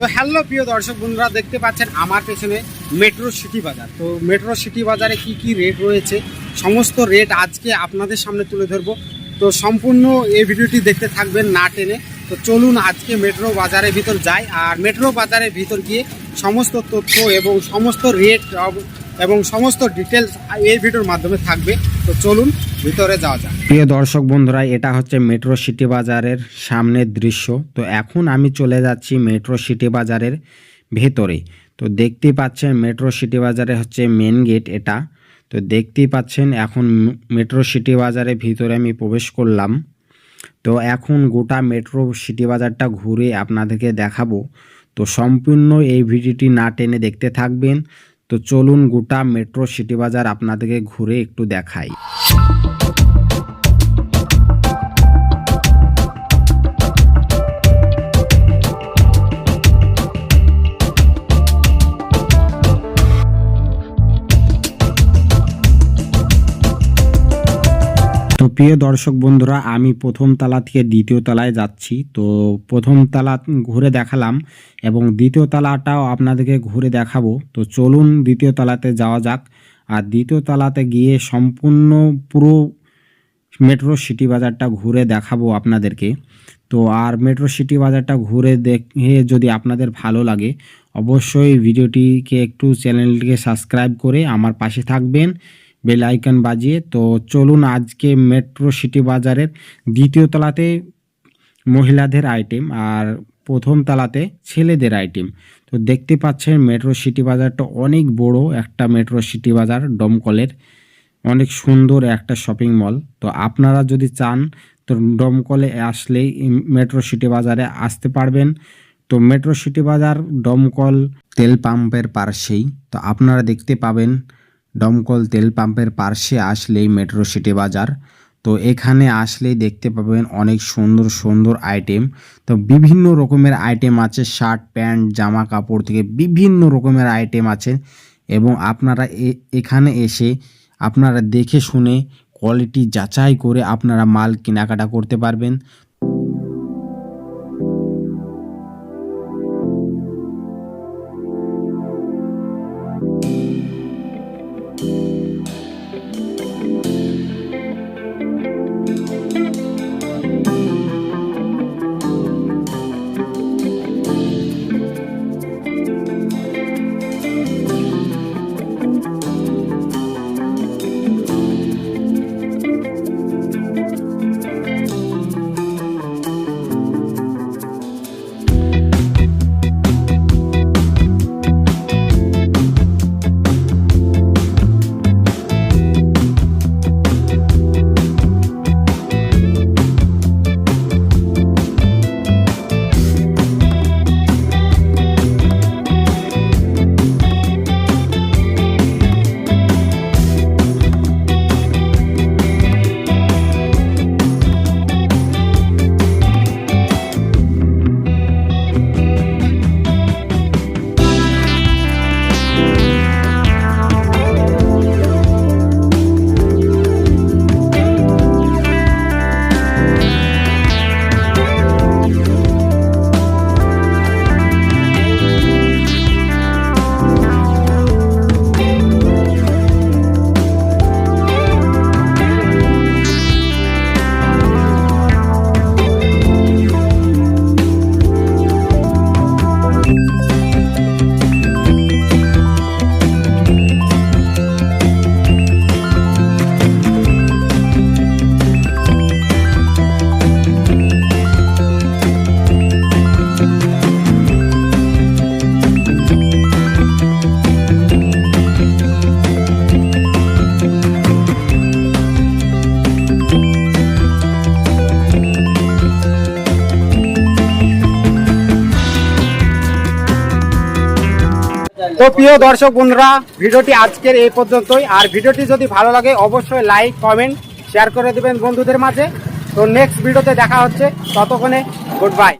তো হ্যালো প্রিয় দর্শক বন্ধুরা, দেখতে পাচ্ছেন আমার পেছনে মেট্রো সিটি বাজার। তো মেট্রো সিটি বাজারে কি কি রেট রয়েছে সমস্ত রেট আজকে আপনাদের সামনে তুলে ধরবো। তো সম্পূর্ণ এই ভিডিওটি দেখতে থাকবেন না টেনে। তো চলুন আজকে মেট্রো বাজারের ভিতর যাই, আর মেট্রো বাজারের ভিতর গিয়ে সমস্ত তথ্য এবং সমস্ত রেট এবং সমস্ত ডিটেলস এই ভিডিওর মাধ্যমে থাকবে। তো চলুন ভিতরে যাওয়া যাক। প্রিয় দর্শক বন্ধুরা, এটা হচ্ছে মেট্রো সিটি বাজারের সামনের দৃশ্য। তো এখন আমি চলে যাচ্ছি মেট্রো সিটি বাজারের ভেতরে। তো দেখতেই পাচ্ছেন মেট্রো সিটি বাজারে হচ্ছে মেন গেট এটা। তো দেখতেই পাচ্ছেন এখন মেট্রো সিটি বাজারের ভিতরে আমি প্রবেশ করলাম। তো এখন গোটা মেট্রো সিটি বাজারটা ঘুরে আপনাদেরকে দেখাবো। তো সম্পূর্ণ এই ভিডিওটি না টেনে দেখতে থাকবেন। তো চলুন গোটা মেট্রো সিটি বাজার আপনাদেরকে ঘুরে একটু দেখাই। তো প্রিয় দর্শক বন্ধুরা, আমি প্রথম তলা থেকে দ্বিতীয় তলায় যাচ্ছি। তো প্রথম তলা ঘুরে দেখালাম এবং দ্বিতীয় তলাটাও আপনাদেরকে ঘুরে দেখাবো। তো চলুন দ্বিতীয় তলাতে যাওয়া যাক। আর দ্বিতীয় তলাতে গিয়ে সম্পূর্ণ পুরো মেট্রো সিটি বাজারটা ঘুরে দেখাবো আপনাদেরকে। তো আর মেট্রো সিটি বাজারটা ঘুরে দেখে যদি আপনাদের ভালো লাগে, অবশ্যই ভিডিওটিকে একটু চ্যানেলটিকে সাবস্ক্রাইব করে আমার পাশে থাকবেন, বেল আইকন বাজিয়ে। তো চলুন আজকে মেট্রো সিটি বাজারের দ্বিতীয় তলাতে মহিলাদের আইটেম আর প্রথম তলাতে ছেলেদের আইটেম। তো দেখতে পাচ্ছেন মেট্রো সিটি বাজারটা অনেক বড় একটা মেট্রো সিটি বাজার, দমকলের অনেক সুন্দর একটা শপিং মল। তো আপনারা যদি চান তো দমকলে আসলেই মেট্রো সিটি বাজারে আসতে পারবেন। তো মেট্রো সিটি বাজার দমকল তেল পাম্পের পাশেই। তো আপনারা দেখতে পাবেন দমকল তেল পাম্পের পাশে আসলেই মেট্রো সিটি বাজার। তো এখানে আসলেই দেখতে পাবেন অনেক সুন্দর সুন্দর আইটেম। তো বিভিন্ন রকমের আইটেম আছে, শার্ট প্যান্ট জামা কাপড় থেকে বিভিন্ন রকমের আইটেম আছে। এবং আপনারা এখানে এসে আপনারা দেখে শুনে কোয়ালিটি যাচাই করে আপনারা মাল কেনাকাটা করতে পারবেন। তো প্রিয় দর্শক বন্ধুরা, ভিডিওটি আজকের এই পর্যন্তই। আর ভিডিওটি যদি ভালো লাগে অবশ্যই লাইক কমেন্ট শেয়ার করে দেবেন বন্ধুদের মাঝে। তো নেক্সট ভিডিওতে দেখা হচ্ছে, ততক্ষণে গুড বাই।